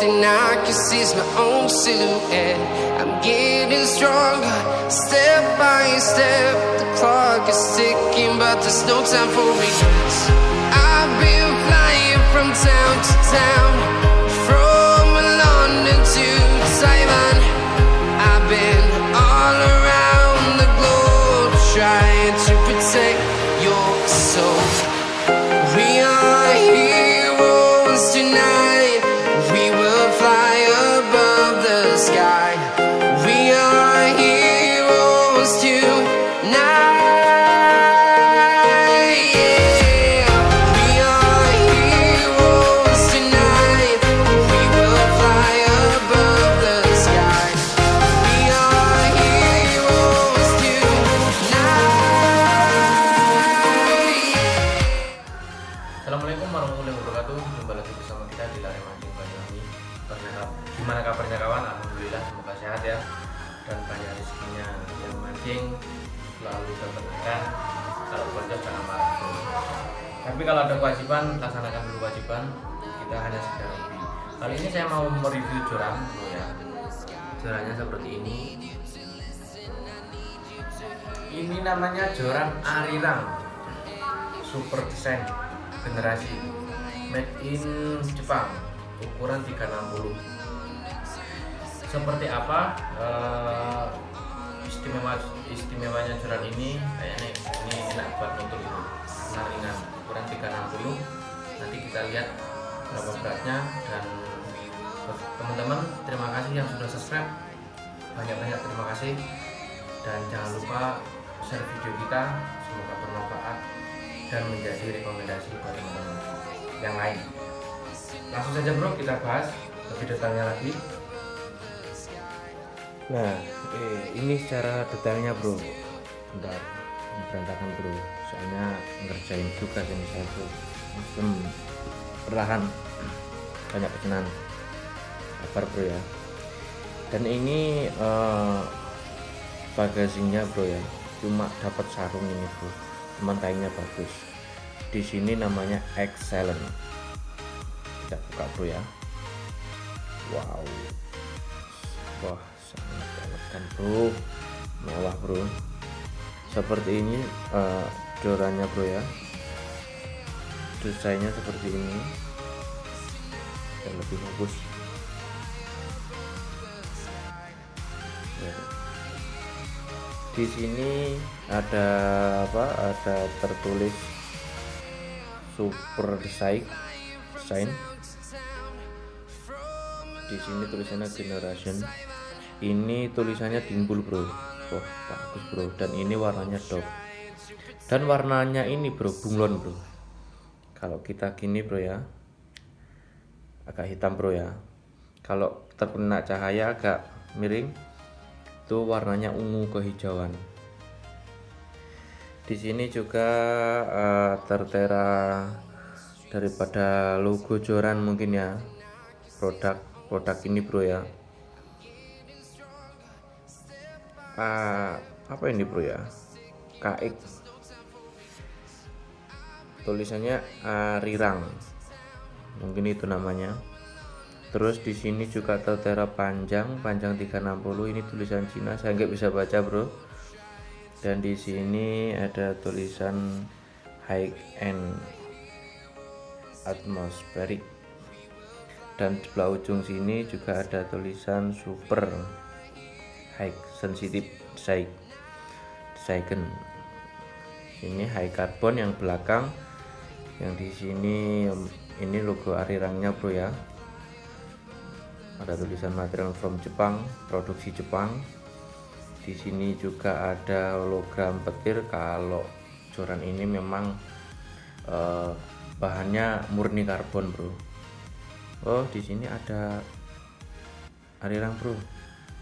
and I can see my own silhouette. I'm getting stronger, step by step. The clock is ticking, but there's no time for regrets. I've been flying from town to town, from London to Taiwan. I've been all around the globe, trying to protect your soul. We are heroes tonight. We will fly above the sky. We are heroes tonight. Yeah. We are heroes tonight. We will fly above the sky. We are heroes tonight. Assalamualaikum warahmatullahi wabarakatuh. Jumpa lagi bersama kita di Lari Mancing Banyuwangi. Gimana kabarnya kawan? Alhamdulillah, semoga sehat ya dan banyak rezekinya. Yang mancing selalu dapat ikan, kalau bocor jangan marah. Tapi kalau ada kewajiban, laksanakan dulu kewajiban. Kita hanya sekedar hobi. Kali ini saya mau mereview joran ya. Jorannya seperti ini. Ini namanya joran Arirang Super Design generasi made in Jepang, ukuran 360. Seperti apa istimewanya joran ini? Kayaknya ini enak buat nutup itu, karena ringan, ukuran 360. Nanti kita lihat berapa beratnya. Dan buat teman-teman, terima kasih yang sudah subscribe, banyak-banyak terima kasih. Dan jangan lupa share video kita, semoga bermanfaat dan menjadi rekomendasi buat teman-teman yang lain. Langsung saja bro, kita bahas lebih detailnya lagi. Nah, ini secara detailnya bro. Bentar, ini berantakan bro, soalnya ngerjain tugas yang saya tuh perlahan, banyak pesanan. Sabar bro ya. Dan ini bagasinya bro ya, cuma dapat sarung ini bro, cuman kainnya bagus. Di sini namanya Excellent. Kita buka bro ya. Wow, wah sangat elegan bro, mewah bro. Seperti ini jorannya bro ya, desainnya seperti ini dan lebih bagus ya. Di sini ada apa? Ada tertulis Super Design. Di sini tulisannya Generation. Ini tulisannya Dimpul bro. Wah bagus bro. Dan ini warnanya dog. Dan warnanya ini bro bunglon bro. Kalau kita gini bro ya, agak hitam bro ya. Kalau terkena cahaya agak miring, itu warnanya ungu kehijauan. Di sini juga tertera daripada logo joran mungkin ya, produk ini bro ya. Apa ini bro ya, KX, tulisannya Arirang, mungkin itu namanya. Terus di sini juga tertera panjang 360. Ini tulisan Cina, saya nggak bisa baca bro. Dan di sini ada tulisan high end atmospheric. Dan di sebelah ujung sini juga ada tulisan super high sensitive design. Ini high carbon yang belakang. Yang di sini ini logo Arirangnya bro ya. Ada tulisan material from Jepang, produksi Jepang. Di sini juga ada hologram petir. Kalau joran ini memang bahannya murni karbon bro. Oh di sini ada Arirang bro,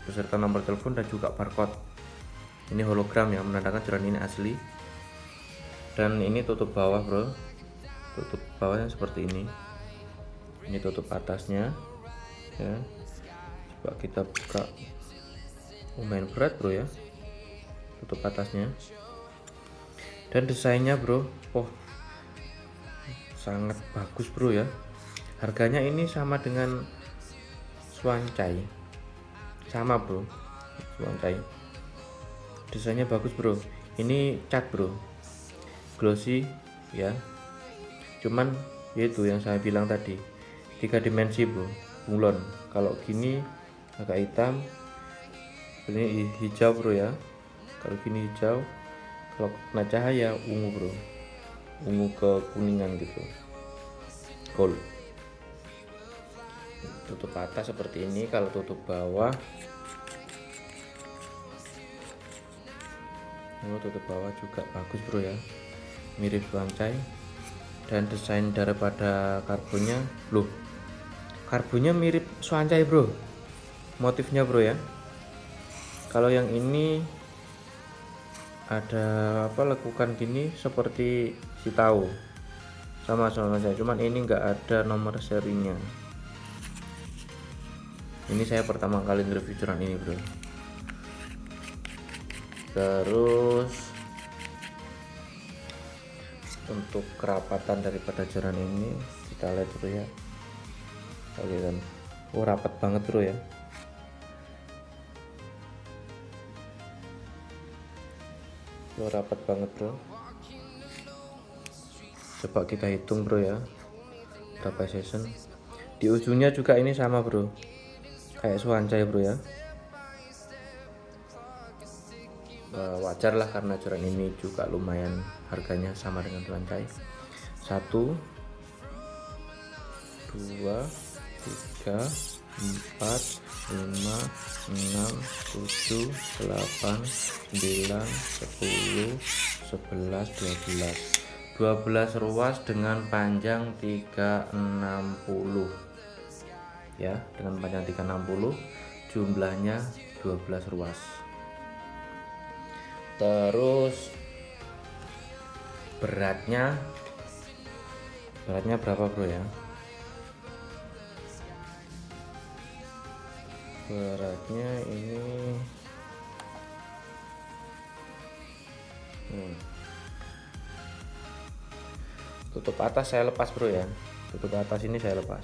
beserta nomor telepon dan juga barcode. Ini hologram yang menandakan joran ini asli. Dan ini tutup bawah bro, tutup bawahnya seperti ini. Ini tutup atasnya ya. Coba kita buka. Lumayan berat bro ya, tutup atasnya. Dan desainnya bro, oh sangat bagus bro ya. Harganya ini sama dengan Swancai sama bro, Swancai desainnya bagus bro. Ini cat bro, glossy ya, cuman yaitu yang saya bilang tadi 3 dimensi bro, bunglon. Kalau gini agak hitam, ini hijau bro ya. Kalau gini hijau, kalau kena cahaya ungu bro, ungu ke kuningan gitu, gold. Tutup atas seperti ini. Kalau tutup bawah, tutup bawah juga bagus bro ya, mirip Swancai. Dan desain daripada karbonnya, loh karbonnya mirip Swancai bro, motifnya bro ya. Kalau yang ini ada apa, lekukan gini seperti si tahu, sama saja, cuman ini enggak ada nomor serinya. Ini saya pertama kali nge-review joran ini bro. Terus untuk kerapatan daripada joran ini kita lihat bro ya. Oke kan, rapat banget bro ya. Rapat banget bro. Coba kita hitung bro ya, berapa season. Di ujungnya juga ini sama bro, kayak Swancai bro ya. Wajar lah karena joran ini juga lumayan harganya sama dengan Swancai. 1 2 3 4 5 6 7 8 9 10 11 12 ruas dengan panjang 360 ya, dengan panjang 360, jumlahnya 12 ruas. Terus beratnya berapa bro ya? Beratnya ini tutup atas saya lepas bro ya, tutup atas ini saya lepas.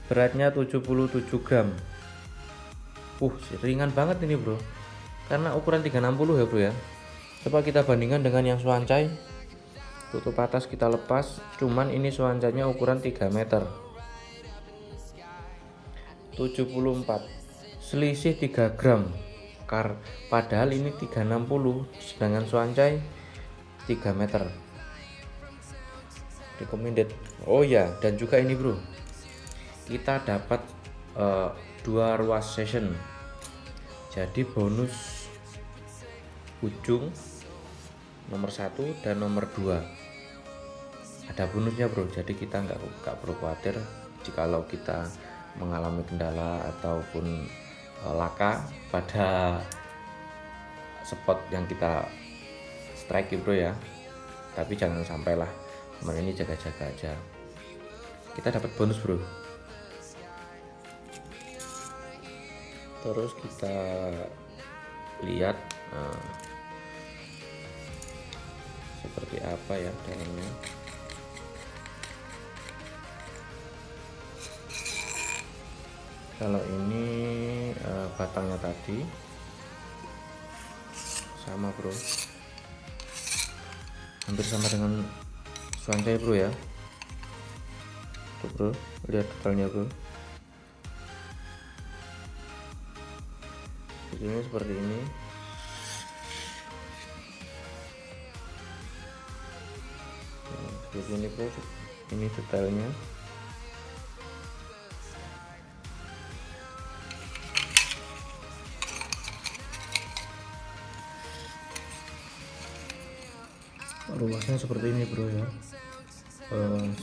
Beratnya 77 gram. Ringan banget ini bro, karena ukuran 360 ya bro ya. Coba kita bandingkan dengan yang Swancai. Tutup atas kita lepas, cuman ini Swancainya ukuran 3 meter 74, selisih 3 gram. Padahal ini 360, sedangkan Swancai 3 meter. Recommended. Oh ya, dan juga ini bro, kita dapat 2 ruas session. Jadi bonus ujung nomor 1 dan nomor 2 ada bonusnya bro. Jadi kita nggak perlu khawatir jikalau kita mengalami kendala ataupun laka pada spot yang kita strike bro ya. Tapi jangan sampai lah, ini jaga-jaga aja. Kita dapat bonus bro. Terus kita lihat seperti apa ya dalamnya. Kalau ini batangnya tadi sama bro, hampir sama dengan Swancai bro ya. Tuh bro, lihat detailnya bro. Ini seperti ini. Seperti ini bro, ini detailnya. Luasnya seperti ini bro ya,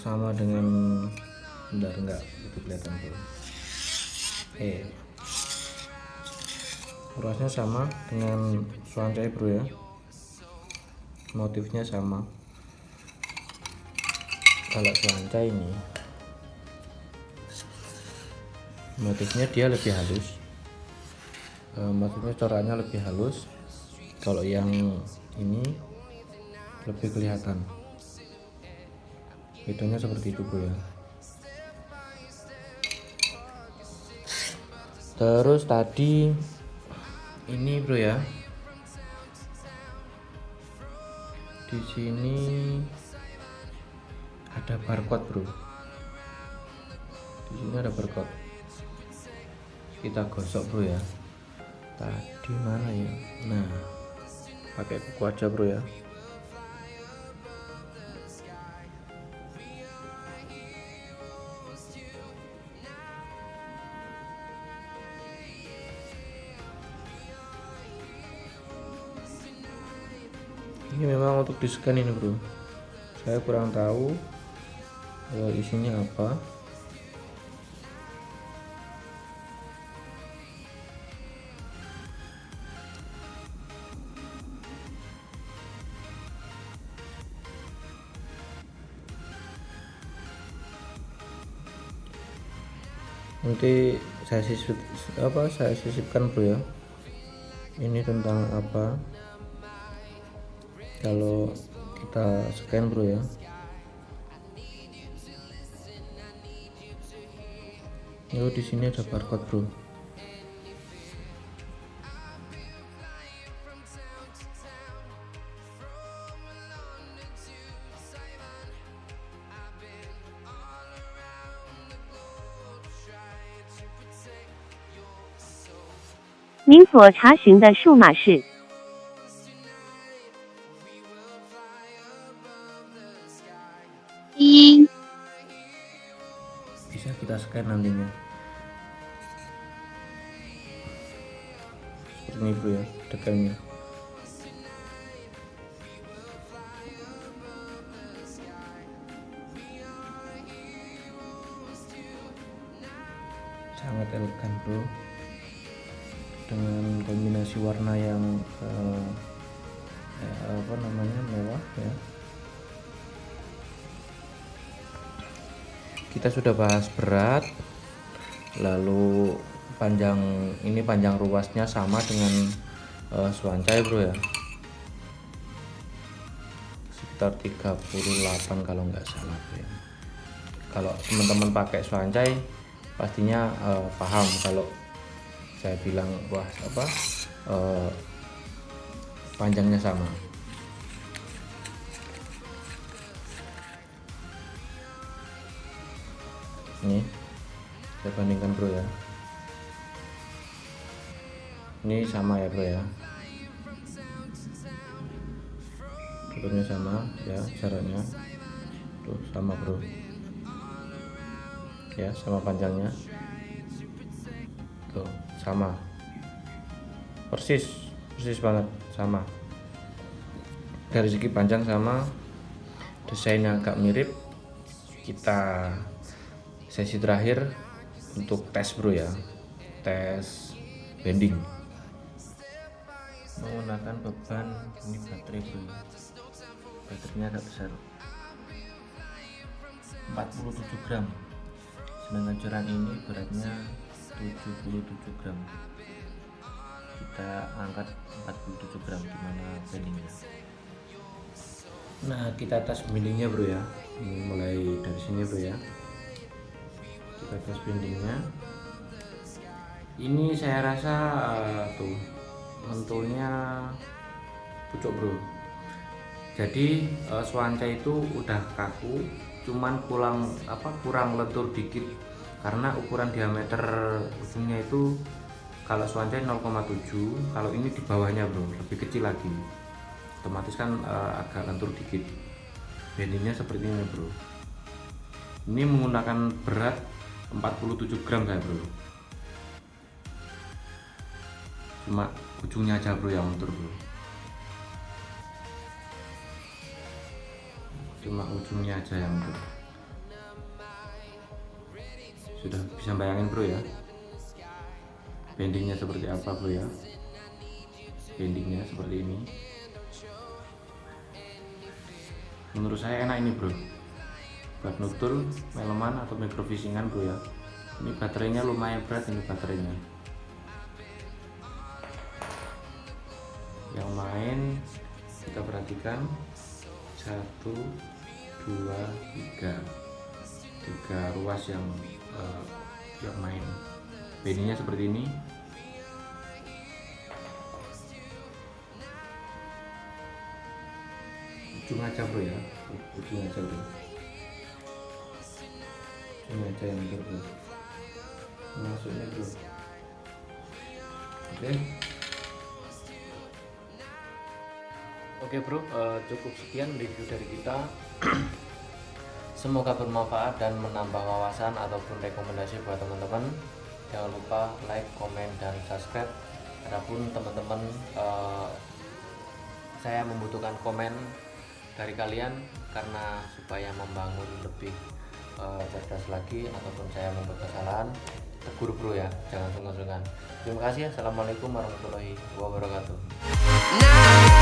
sama dengan enggak itu kelihatan bro. Luasnya sama dengan Swancai bro ya, motifnya sama. Kalau Swancai ini motifnya dia lebih halus, motifnya coraknya lebih halus. Kalau yang ini lebih kelihatan, bedanya seperti itu bro ya. Terus tadi ini bro ya, di sini ada barcode bro, di sini ada barcode, kita gosok bro ya. Tadi mana ya? Nah, pakai kuku aja bro ya. Ini memang untuk di scan ini bro, saya kurang tahu isinya apa. Nanti saya sisipkan bro ya, ini tentang apa kalau kita scan bro ya. Yo, di sini ada barcode bro.您所查询的数码是1。 Bisa kita scan nantinya. Seperti ini bro ya, detailnya. Sangat elegan bro, dengan kombinasi warna yang mewah ya. Kita sudah bahas berat, lalu panjang ruasnya sama dengan Swancai bro ya, sekitar 38 kalau nggak salah bro ya. Kalau teman-teman pakai Swancai pastinya paham kalau saya bilang panjangnya sama. Ini saya bandingkan bro ya, ini sama ya bro ya, bentuknya sama ya, jaraknya tuh sama bro ya, sama panjangnya tuh sama, persis banget sama. Dari segi panjang sama, desainnya agak mirip. Kita sesi terakhir untuk tes bro ya, tes bending menggunakan beban ini baterai bro, baterainya agak besar, 47 gram, sedangkan joran ini beratnya 77 gram. Kita angkat 47 gram, gimana bendingnya. Nah, kita tes bendingnya bro ya, ini mulai dari sini bro ya, kita tes bendingnya. Ini saya rasa tuh mentulnya pucuk bro, jadi Swancai itu udah kaku, cuman kurang lentur dikit karena ukuran diameter ujungnya itu kalau Swancai 0,7, kalau ini di bawahnya bro lebih kecil lagi, otomatis kan agak lentur dikit. Bendingnya seperti ini bro, ini menggunakan berat 47 gram saya bro, cuma ujungnya aja bro yang lentur bro, cuma ujungnya aja yang lentur. Sudah bisa bayangin bro ya, bendingnya seperti apa bro ya, bendingnya seperti ini. Menurut saya enak ini bro, buat nutul, meleman atau microfisingan bro ya. Ini baterainya lumayan berat, ini baterainya. Yang main kita perhatikan 1, 2, 3 ruas yang main. Beninya seperti ini. Ujung aja bro ya, ujung aja bro, ujung aja yang itu bro, masuknya bro. Oke bro, cukup sekian review dari kita. Semoga bermanfaat dan menambah wawasan ataupun rekomendasi buat teman-teman. Jangan lupa like, komen, dan subscribe. Adapun teman-teman, saya membutuhkan komen dari kalian karena supaya membangun lebih cerdas lagi, ataupun saya membuat kesalahan, tegur bro ya, jangan sungkan-sungkan. Terima kasih. Assalamualaikum warahmatullahi wabarakatuh. Now